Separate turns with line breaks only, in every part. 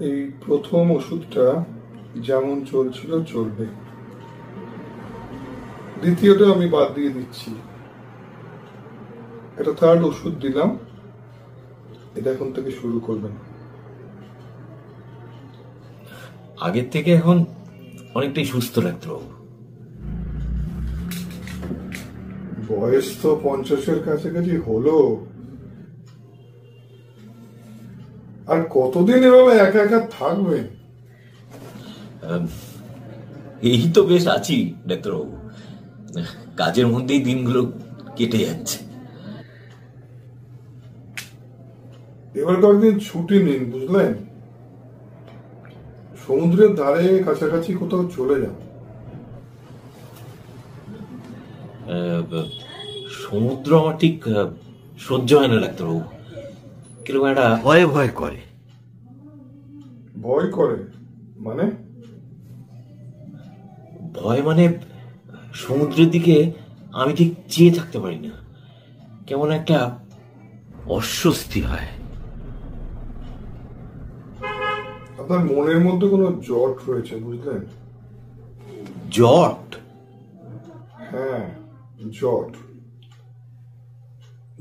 এই প্রথম ওষুধটা যেমন চলছিল চলবে, দ্বিতীয়টা আমি বাদ দিয়ে দিচ্ছি। এটা থার্ড ওষুধ দিলাম, এটা এখন থেকে শুরু করবেন।
আগের থেকে এখন অনেকটাই সুস্থ ডাক্তারবাবু।
বয়স তো 50-এর কাছাকাছি হলো, আর কতদিন এভাবে একা একা থাকবে?
এই তো বেশ আছি ডাক্তারবাবু, কাজের মধ্যেই দিনগুলো কেটে যাচ্ছে।
এবার কয়েকদিন ছুটি নিন, বুঝলেন? সমুদ্রের ধারে কাছাকাছি কোথাও চলে যান।
সমুদ্র আমার ঠিক সহ্য হয় না ডাক্তারবাবু, কিরকম একটা ভয় ভয় করে।
ভয় করে মানে?
ভয় মানে সমুদ্রের দিকে আমি ঠিক চেয়ে থাকতে পারি না, কেমন একটা অস্বস্তি হয়।
আপনার মনের মধ্যে কোনো জট রয়েছে, বুঝলেন?
জট?
হ্যাঁ, জট।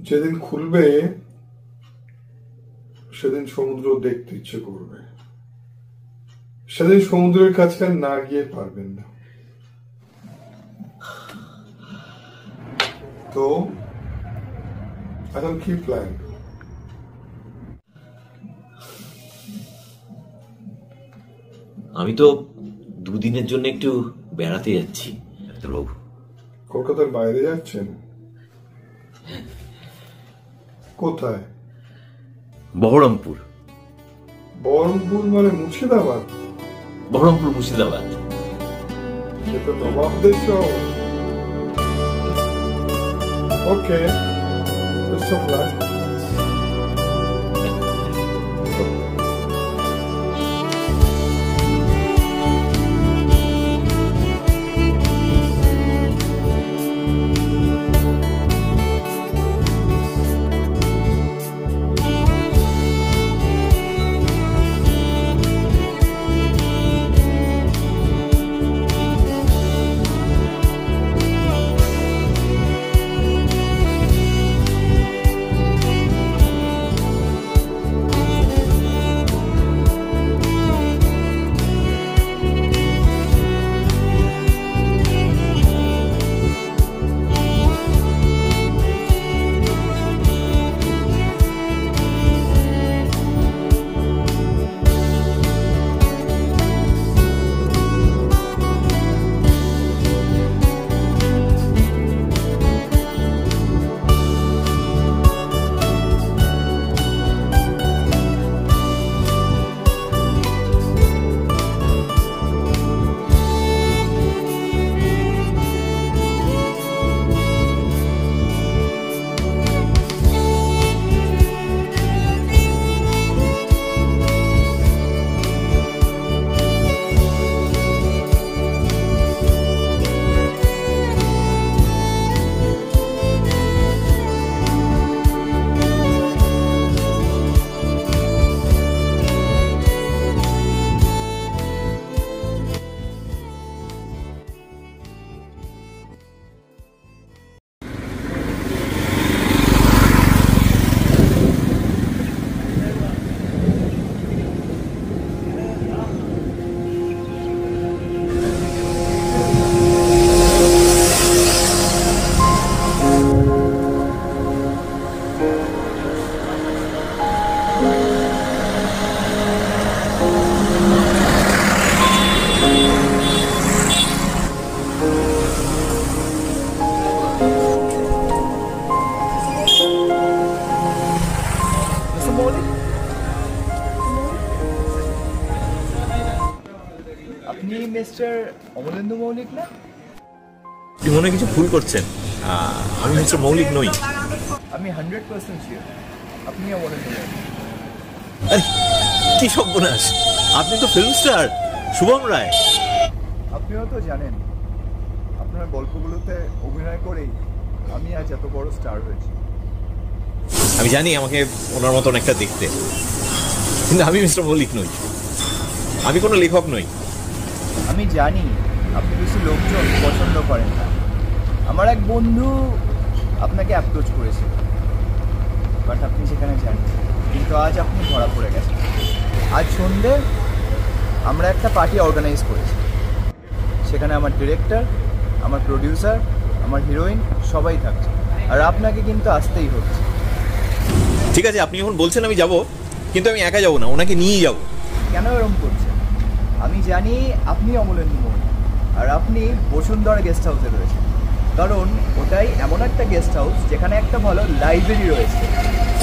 যেদিন খুলবে সেদিন সমুদ্র দেখতে ইচ্ছে করবে, সেদিন সমুদ্রের কাছে না গিয়ে পারবেন না। তো এখন কি প্ল্যান?
আমি তো দুদিনের জন্য একটু বেড়াতে যাচ্ছি ডাক্তারবাবু।
কলকাতার বাইরে যাচ্ছেন? কোথায়?
বহরমপুর।
বহরমপুর মানে মুর্শিদাবাদ?
বহরমপুর মুর্শিদাবাদ।
সে তো নবাবদের শহর। ওকে, বেস্ট অফ লাক।
আপনি মিস্টার অমলেন্দু মৌলিক না?
আপনি মনে কিছু ভুল করছেন, আমি মিস্টার মৌলিক নই।
আমি 100% শিওর আপনি অমলেন্দু মৌলিক।
আরে কি সর্বনাশ, আপনি তো ফিল্ম স্টার শুভম রায়।
আপনিও তো জানেন আপনার গল্পগুলোতে অভিনয় করেই আমি আজ এত বড় স্টার হয়েছি।
আমি জানি আমাকে ওনার মতন একটা দেখতে, কিন্তু আমি মিস্টার মল্লিক নই, আমি কোনো লেখক নই।
আমি জানি আপনি বেশি লোকজন পছন্দ করেন না। আমার এক বন্ধু আপনাকে অ্যাপ্রোচ করেছে, বাট আপনি সেখানে যাননি। কিন্তু আজ আপনি ধরা পড়ে গেছেন। আজ সন্ধ্যে আমরা একটা পার্টি অর্গানাইজ করেছি, সেখানে আমার ডিরেক্টর, আমার প্রডিউসার, আমার হিরোইন সবাই থাকছে, আর আপনাকে কিন্তু আসতেই হচ্ছে।
ঠিক আছে, আপনি যখন বলছেন আমি যাব, কিন্তু আমি একা যাব না, ওনাকে নিয়েই যাব।
কেন এরকম করছেন? আমি জানি আপনি অমলেন্দু মল্লিক, আর আপনি বসুন্ধরা গেস্ট হাউসে রয়েছেন, কারণ ওটাই এমন একটা গেস্ট হাউস যেখানে একটা ভালো লাইব্রেরি রয়েছে।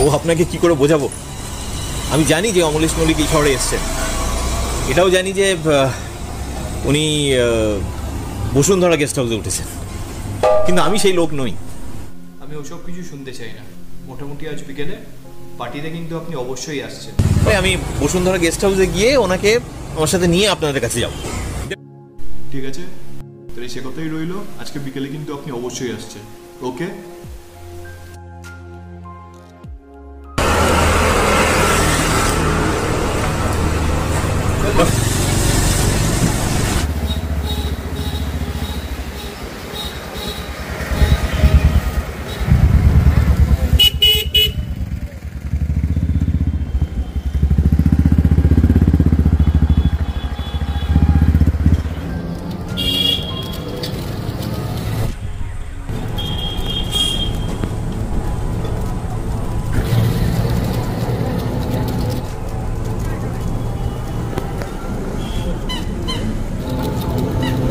ও আপনাকে কি করে বোঝাবো? আমি জানি যে অমলেশ মল্লিক এই শহরে এসছেন, এটাও জানি যে উনি বসুন্ধরা গেস্ট হাউসে উঠেছেন, কিন্তু আমি সেই লোক নই।
আমি ওসব কিছু শুনতে চাই না। মোটামুটি আজ বিকেলে পার্টিতে কিন্তু আপনি অবশ্যই আসছেন।
তাই আমি বসুন্ধরা গেস্ট হাউসে গিয়ে ওনাকে আমার সাথে নিয়ে আপনাদের কাছে যাব।
ঠিক আছে, তাহলে সে কথাই রইলো। আজকে বিকেলে কিন্তু আপনি অবশ্যই আসছেন, ওকে?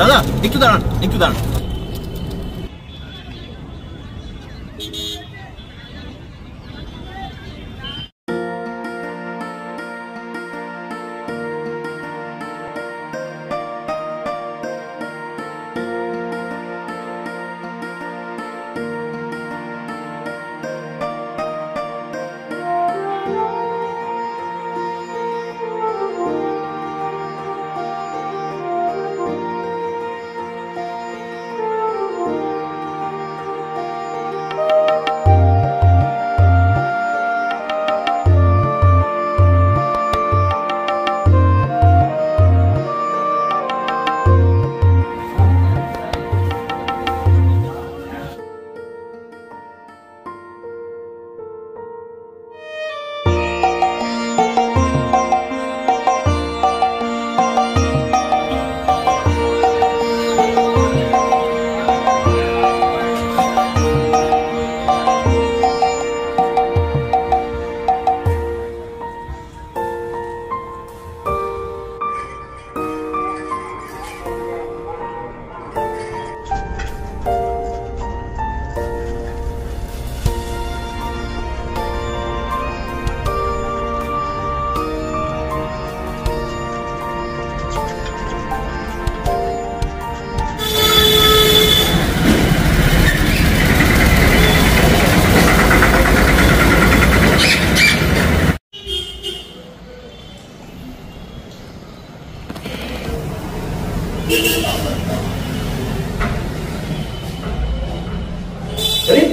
দাদা একটু দাঁড়ান, একটু দাঁড়ান।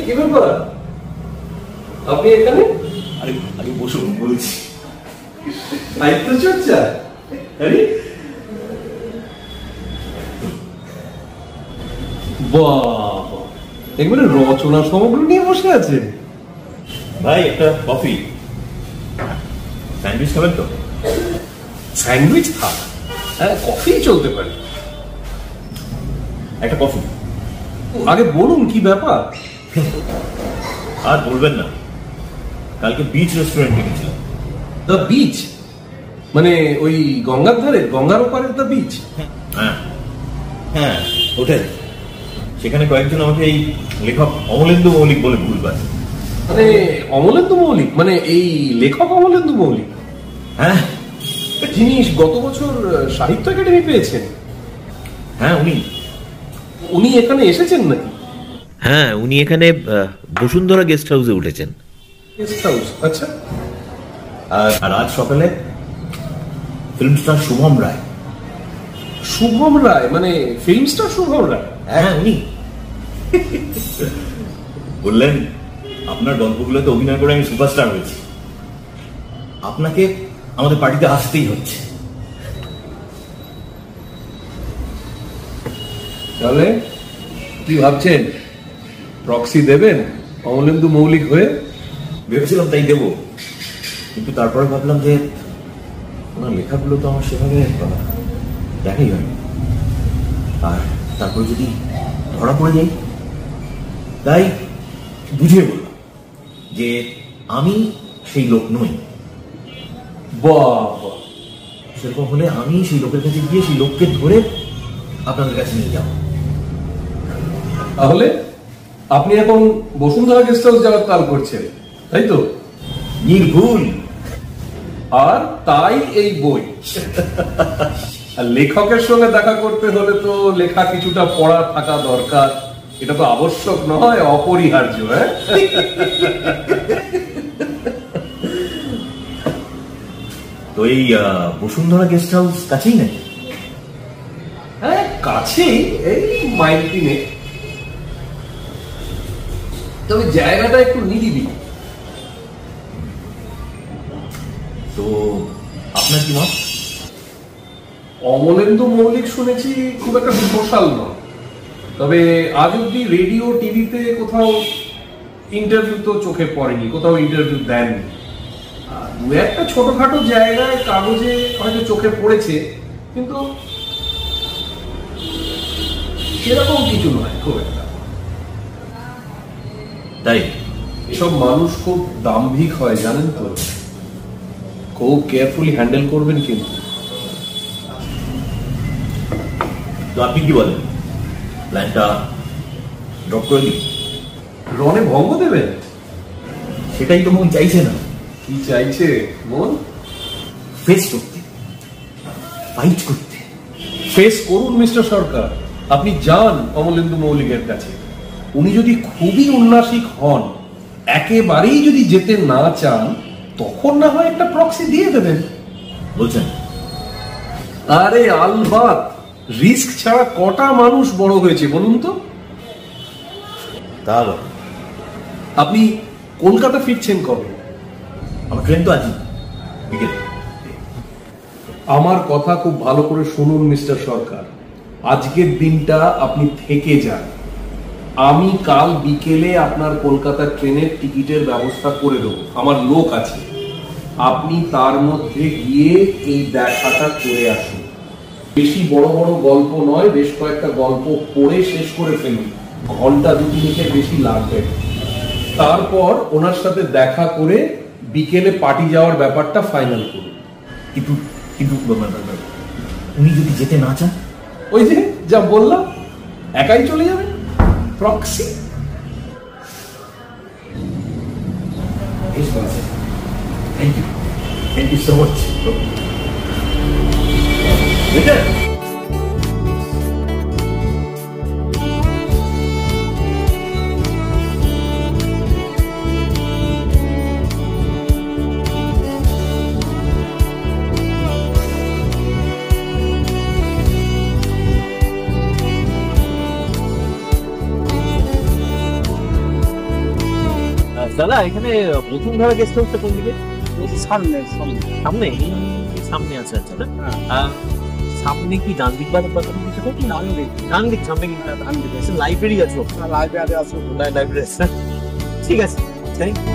কি ব্যাপার আপনি এখানে?
আরে আরে বসুন, বলছি।
সাহিত্য চর্চা? আরে বাহ, এগুলো রচনা সমগ্র নিয়ে বসে আছে।
ভাই একটা কফি, স্যান্ডউইচ খাবেন তো?
স্যান্ডউইচ থাক, হ্যাঁ কফি চলতে পারে।
একটা কফি।
আগে বলুন কি ব্যাপার।
আর বলবেন না, কালকে বিচ রেস্টুরেন্টে গেছিলাম।
দ্য বিচ মানে ওই গঙ্গার ধারে, গঙ্গার ওপারে দ্য বিচ?
হ্যাঁ হ্যাঁ ওটাই। সেখানে কয়েকজন আমাকে এই লেখক অমলেন্দু মৌলিক বলে ভুল পায়।
মানে অমলেন্দু মৌলিক মানে এই লেখক অমলেন্দু মৌলিক?
হ্যাঁ,
যিনি গত বছর সাহিত্য একাডেমি পেয়েছেন?
হ্যাঁ উনি।
উনি এখানে এসেছেন নাকি?
হ্যাঁ উনি এখানে বসুন্ধরা গেস্ট হাউসে উঠেছেন।
গেস্ট হাউস, আচ্ছা।
আর আজ সকালে ফিল্ম স্টার শুভম রায়।
শুভম রায় মানে ফিল্ম স্টার শুভম রায়?
হ্যাঁ উনি। বললেন আপনার গল্পগুলোতে অভিনয় করে আমি সুপারস্টার হয়েছি, আপনাকে আমাদের পার্টিতে আসতেই হচ্ছে।
তাহলে কি ভাবছেন, প্রক্সি দেবেন অমলেন্দু মৌলিক হয়ে?
ভেবেছিলাম তাই দেব, কিন্তু তারপরে ভাবলাম যে ওনার লেখাগুলো তো আমার সেভাবে দেখাই হয়নি, আর তারপরে যদি ধরা পড়ে যাই, তাই বুঝিয়ে বললাম যে আমি সেই লোক নই।
বাবা,
সেরকম হলে আমি সেই লোকের কাছে গিয়ে সেই লোককে ধরে আপনাদের কাছে নিয়ে যাব।
তাহলে আপনি এখন বসুন্ধরা গেস্ট হাউস যাওয়ার তাল করছেন, তাই তো?
নির্ভুল।
আর তাই এই বই। আর লেখকের সঙ্গে দেখা করতে হলে তো লেখা কিছুটা পড়া থাকা দরকার, এটা তো আবশ্যক নয়, অপরিহার্য। হ্যাঁ,
তো এই বসুন্ধরা গেস্ট হাউস কাছেই নাকি?
হ্যাঁ, কাছেই, এই মাইল 3। তবে জায়গাটা একটু নিরিবিলি।
তো আপনার কি মত?
অমলেন্দু মৌলিক শুনেছি খুব একটা সোশ্যাল নয়, তবে আজ অব্দি রেডিও টিভিতে কোথাও ইন্টারভিউ তো চোখে পড়েনি, কোথাও ইন্টারভিউ দেননি। দু একটা ছোটখাটো জায়গায় কাগজে হয়তো চোখে পড়েছে, কিন্তু সেরকম কিছু নয় খুব একটা।
তাই
এসব মানুষ খুব দাম্ভিক হয় জানেন তো, খুব কেয়ারফুলি হ্যান্ডেল করবেন। কিন্তু
তো আপনি কি বলেন, প্ল্যানটা ড্রপ করে দিই?
রনে ভঙ্গ দেবেন?
সেটাই তো মন চাইছে না।
কি চাইছে মন?
ফেস করতে, ফাইট করতে।
ফেস করুন মিস্টার সরকার, আপনি যান অমলেন্দু মৌলিকের কাছে। উনি যদি খুবই উন্নাসিক হন, একেবারেই যদি যেতে না চান, তখন না হয় একটা প্রক্সি দিয়ে দেবেন।
বলছেন?
আরে আলবাত, রিস্ক ছাড়া কটা মানুষ বড় হয়েছে বলুন তো?
তা বল।
আপনি কলকাতা ফিরছেন কবে?
আমার ট্রেন তো আজই বিকেলে।
আমার কথা খুব ভালো করে শুনুন মিস্টার সরকার, আজকের দিনটা আপনি থেকে যান। আমি কাল বিকেলে আপনার কলকাতার ট্রেনের টিকিটের ব্যবস্থা করে দেবো, আমার লোক আছে। আপনি তার মধ্যে গিয়ে এই দেখাটা করে আসুন। বেশি বড় বড় গল্প নয়, বেশ কয়েকটা গল্প পড়ে শেষ করে ফেলুন, ঘন্টা 2-3 বেশি লাগবে। তারপর ওনার সাথে দেখা করে বিকেলে পার্টি যাওয়ার ব্যাপারটা ফাইনাল করুন।
কিন্তু কিন্তু উনি যদি যেতে না চান?
ওই যে যা বললাম, একাই চলে যাবে, proxy.
Thank you so much.
দাদা, এখানে বসুন্ধরা গেস্ট হাউসটা কোন দিকে?
সামনে
সামনে? সামনে আছে। আচ্ছা, সামনে কি ডান দিক বাদ কিছু কি? ডান দিক সামনে কি? ডান দিকে লাইব্রেরি আছে? লাইব্রেরি আছে, লাইব্রেরি আছে। ঠিক আছে, থ্যাংক ইউ।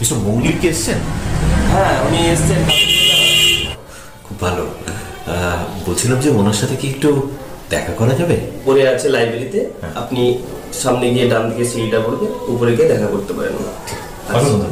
মিস্টার মৌলিক কি এসছেন?
হ্যাঁ, উনি এসছেন।
খুব ভালো। বলছিলাম যে ওনার সাথে কি একটু দেখা করা যাবে?
পড়ে আছে লাইব্রেরিতে, আপনি সামনে গিয়ে ডান দিকে সিঁড়িটা পড়বে, উপরে গিয়ে দেখা করতে পারেন।
ধন্যবাদ।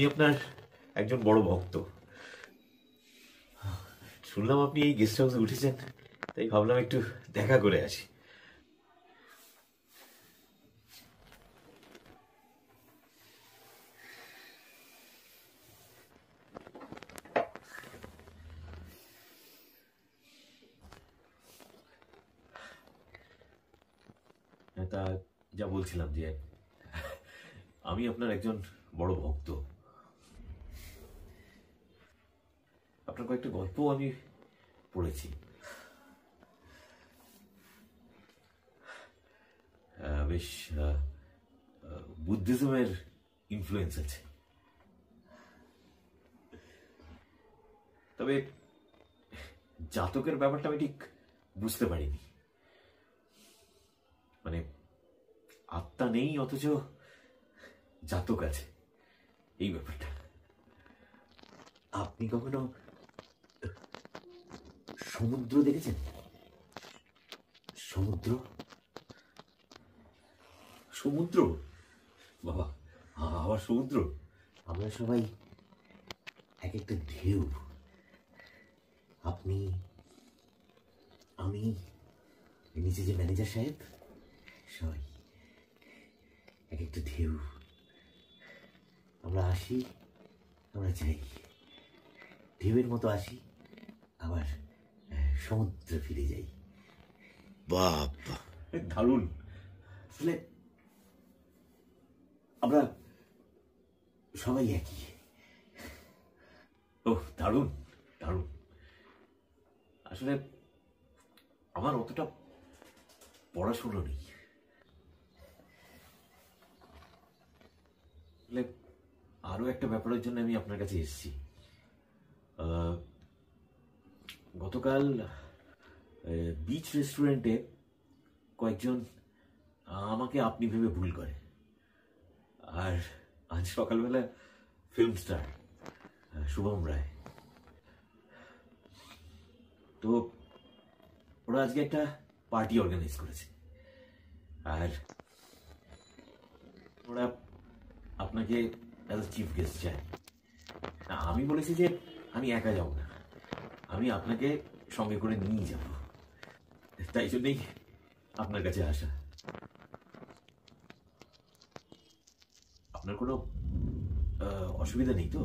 আমি আপনার একজন বড় ভক্ত। শুনলাম আপনি এই গেস্ট হাউসে উঠেছেন, তাই ভাবলাম একটু দেখা করে আসি। তা যা বলছিলাম যে আমি আপনার একজন বড় ভক্ত। আপনার কয়েকটা গল্প আমি পড়েছি। বেশ বুদ্ধিজমের ইনফ্লুয়েন্স আছে। তবে জাতকের ব্যাপারটা আমি ঠিক বুঝতে পারিনি। মানে আত্মা নেই অথচ জাতক আছে, এই ব্যাপারটা। আপনি কখনো সমুদ্র দেখেছেন? সমুদ্র সমুদ্র বাবা, আবার সমুদ্র। আমরা সবাই এক একটা ঢেউ। আপনি, আমি, নিচে যে ম্যানেজার সাহেব, সবাই এক একটা ঢেউ। আমরা আসি, আমরা যাই, ঢেউয়ের মতো আসি, আবার সমুদ্রে ফিরে যাই। বাবা, দারুণ। আসলে আমরা সবাই একই। ও দারুণ দারুণ। আসলে আমার অতটা পড়াশুনো নেই। আরো একটা ব্যাপারের জন্য আমি আপনার কাছে এসেছি। গতকাল বিচ রেস্টুরেন্টে কয়েকজন আমাকে আপনি ভেবে ভুল করে, আর আজ সকালবেলা ফিল্ম স্টার শুভম রায়, তো ওরা আজকে একটা পার্টি অর্গানাইজ করেছে, আর ওরা আপনাকে অ্যাজ চিফ গেস্ট চায়। আমি বলেছি যে আমি একা যাব না, আমি আপনাকে সঙ্গে করে নিয়ে যাব। তাই জন্যই আপনার কাছে আসা। আপনার কোনো অসুবিধা নেই তো?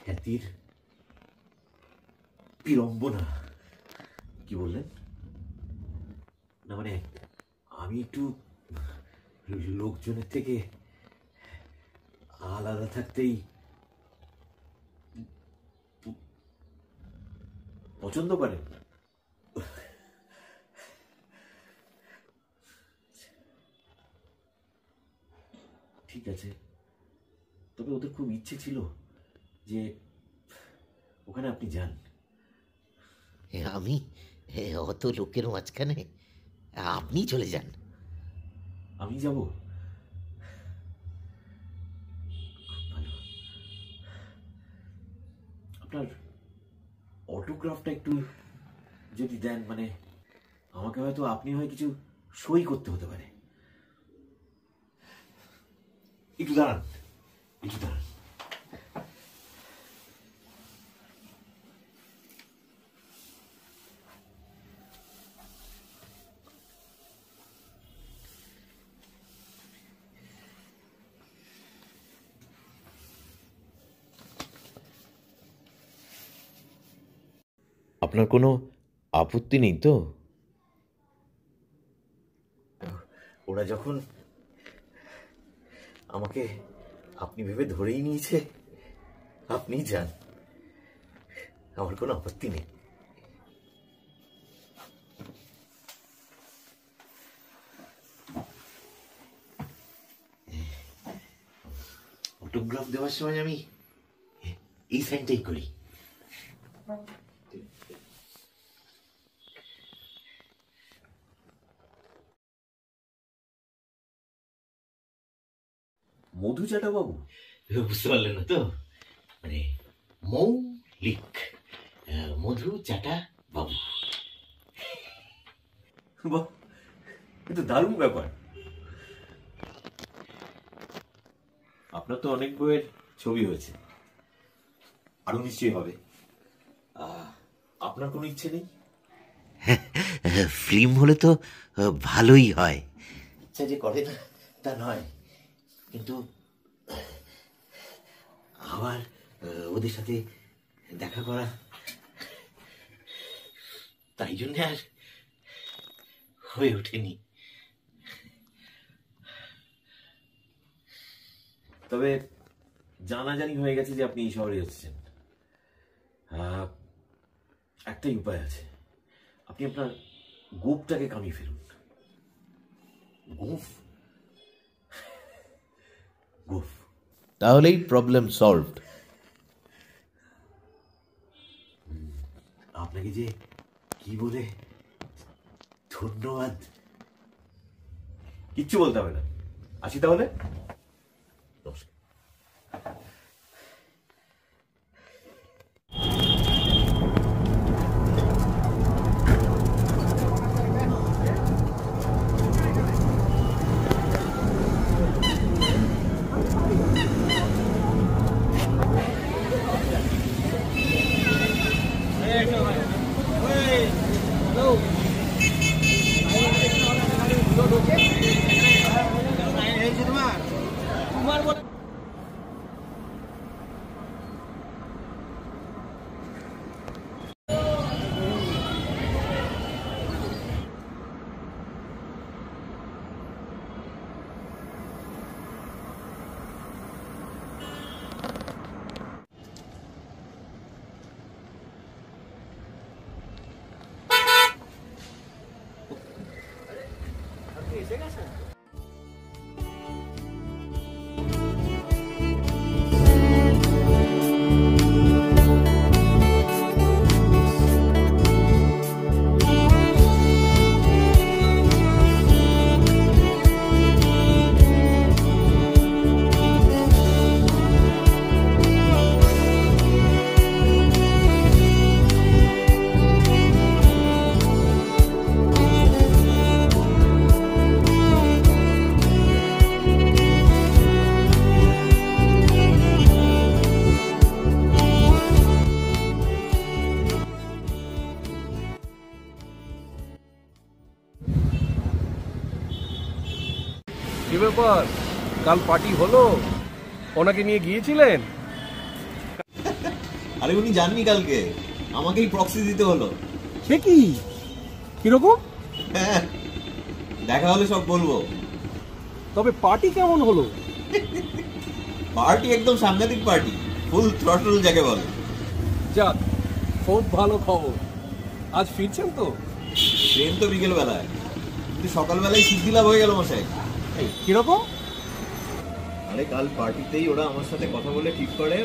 খ্যাতির বিড়ম্বনা কি বললেন? না মানে আমি একটু লোকজনের থেকে আলাদা থাকতেই পছন্দ করেন। ঠিক আছে, তবে ওদের খুব ইচ্ছে ছিল যে ওখানে আপনি যান।
আমি অত লোকের মাঝখানে আপনি চলে যান?
আমি যাব? খুব ভালো। আপনার অটোগ্রাফটা একটু যদি দেন, মানে আমাকে হয়তো আপনি হয় কিছু সই করতে হতে পারে। একটু দাঁড়ান, একটু দাঁড়ান। আপনার কোনো আপত্তি নেই তো? ওরা যখন আমাকে আপনি ভেবে ধরেই নিয়েছে, আপনি যান, আমার কোনো আপত্তি নেই। অটোগ্রাফ দেওয়ার সময় আমি এই সাইনটাই করি। মধু চাটা বাবু? বুঝতে পারলেন না তো? মানে মৌলিক মধু চাটা বাবু। বাহ, কিন্তু দারুণ ব্যাপার। আপনার তো অনেক বইয়ের ছবি হয়েছে, আরো নিশ্চয়ই হবে। আপনার কোনো ইচ্ছে নেই?
ফিল্ম হলে তো ভালোই হয়।
ইচ্ছা যে করে না তা নয়, কিন্তু
আবার ওদের সাথে দেখা করা, তাই জন্য আর হয়ে ওঠেনি।
তবে জানাজানি হয়ে গেছে যে আপনি এই শহরে এসেছেন। একটাই উপায় আছে, আপনি আপনার গোফটাকে কামিয়ে ফেলুন। গোফ? গোফ
তাহলেই প্রবলেম সলভড।
আপনাকে যে কি বলে ধন্যবাদ। কিচ্ছু বলতে হবে না, আসি তাহলে। নমস্কার।
কি ব্যাপার, কাল পার্টি হলো? ওনাকে নিয়ে গিয়েছিলেন?
আরে উনি জাননি কালকে, আমাকেই প্রক্সি দিতে হলো।
সে কি, কিরকম?
হ্যাঁ, দেখা হলে সব বলবো।
তবে পার্টি কেমন হলো?
পার্টি একদম সাংঘাতিক পার্টি, ফুল থ্রটল যাকে বলে।
যাক, খুব ভালো খবর। আজ ফিরছেন তো?
ট্রেন তো বিকেল বেলায়, কিন্তু সকালবেলায় সিদ্ধি লাভ হয়ে গেল মশাই।
কিরকম?
আরে কাল পার্টিতেই ওরা আমার সাথে কথা বলে ঠিক করে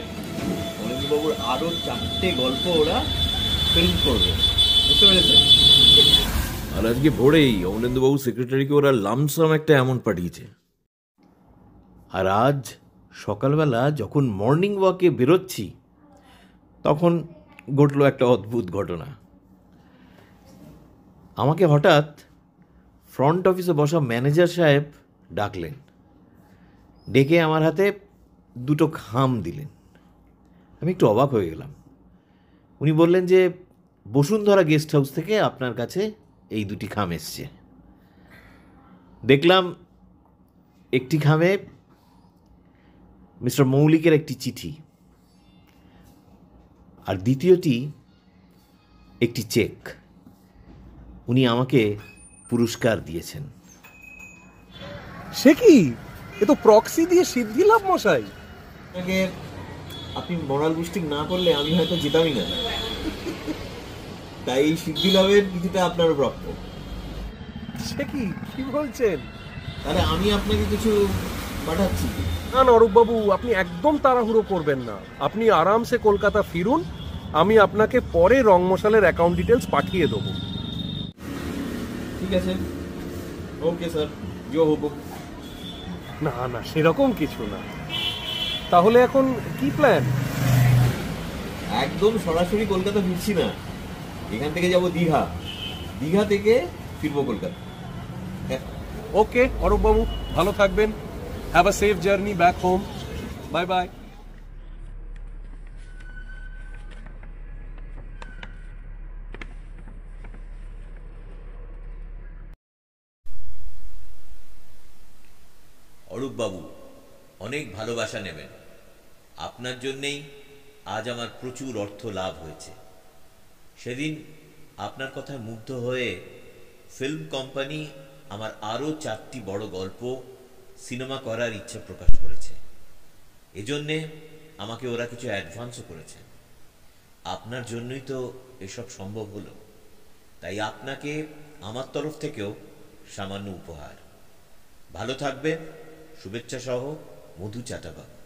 অনিন্দ্যবাবুর আরো 4টে গল্প ওরা ফিল্ম করবে, বুঝতে পেরেছেন? আর আজকে ভোরেই অমলেন্দুবাবু সেক্রেটারিকে ওরা লামসাম একটা অ্যামাউন্ট পাঠিয়েছে।
আর আজ সকালবেলা যখন মর্নিং ওয়াকে বেরোচ্ছি, তখন ঘটল একটা অদ্ভুত ঘটনা। আমাকে হঠাৎ ফ্রন্ট অফিসে বসা ম্যানেজার সাহেব ডাকলেন, ডেকে আমার হাতে 2টো খাম দিলেন। আমি একটু অবাক হয়ে গেলাম। উনি বললেন যে বসুন্ধরা গেস্ট হাউস থেকে আপনার কাছে এই 2টি খাম এসছে। দেখলাম একটি খামে মিস্টার মৌলিকের একটি চিঠি, আর দ্বিতীয়টি একটি চেক। উনি আমাকে পুরস্কার দিয়েছেন।
সে কি, এ তো প্রক্সি দিয়ে সিদ্ধি লাভ মশাই।
আপনাকে আপনি মোরাল বুস্টিং না করলে আমি হয়তো জেতামই না, তাই এই সিদ্ধি লাভের কিছুটা আপনারও প্রাপ্য।
সে কি, কি বলছেন?
তাহলে আমি আপনাকে কিছু পাঠাচ্ছি।
না না অরূপবাবু, আপনি একদম তাড়াহুড়ো করবেন না। আপনি আরামসে কলকাতা ফিরুন, আমি আপনাকে পরে রং মশালের অ্যাকাউন্ট ডিটেলস পাঠিয়ে দেবো।
ঠিক আছে, ওকে স্যার, জো হুকুম।
না না, সেরকম কিছু না। তাহলে এখন কি প্ল্যান?
একদম সরাসরি কলকাতা ফিরছি না, এখান থেকে যাব দীঘা, দীঘা থেকে ফিরবো কলকাতা।
ওকে অরূপবাবু, ভালো থাকবেন। Have a safe journey back home. Bye bye.
অরূপবাবু, অনেক ভালোবাসা নেবেন। আপনার জন্যেই আজ আমার প্রচুর অর্থ লাভ হয়েছে। সেদিন আপনার কথায় মুগ্ধ হয়ে ফিল্ম কোম্পানি আমার আরও 4টি বড় গল্প সিনেমা করার ইচ্ছা প্রকাশ করেছে। এজন্যে আমাকে ওরা কিছু অ্যাডভান্সও করেছে। আপনার জন্যই তো এসব সম্ভব হলো। তাই আপনাকে আমার তরফ থেকেও সামান্য উপহার। ভালো থাকবেন। শুভেচ্ছা সহ মধু চাটাবাবু।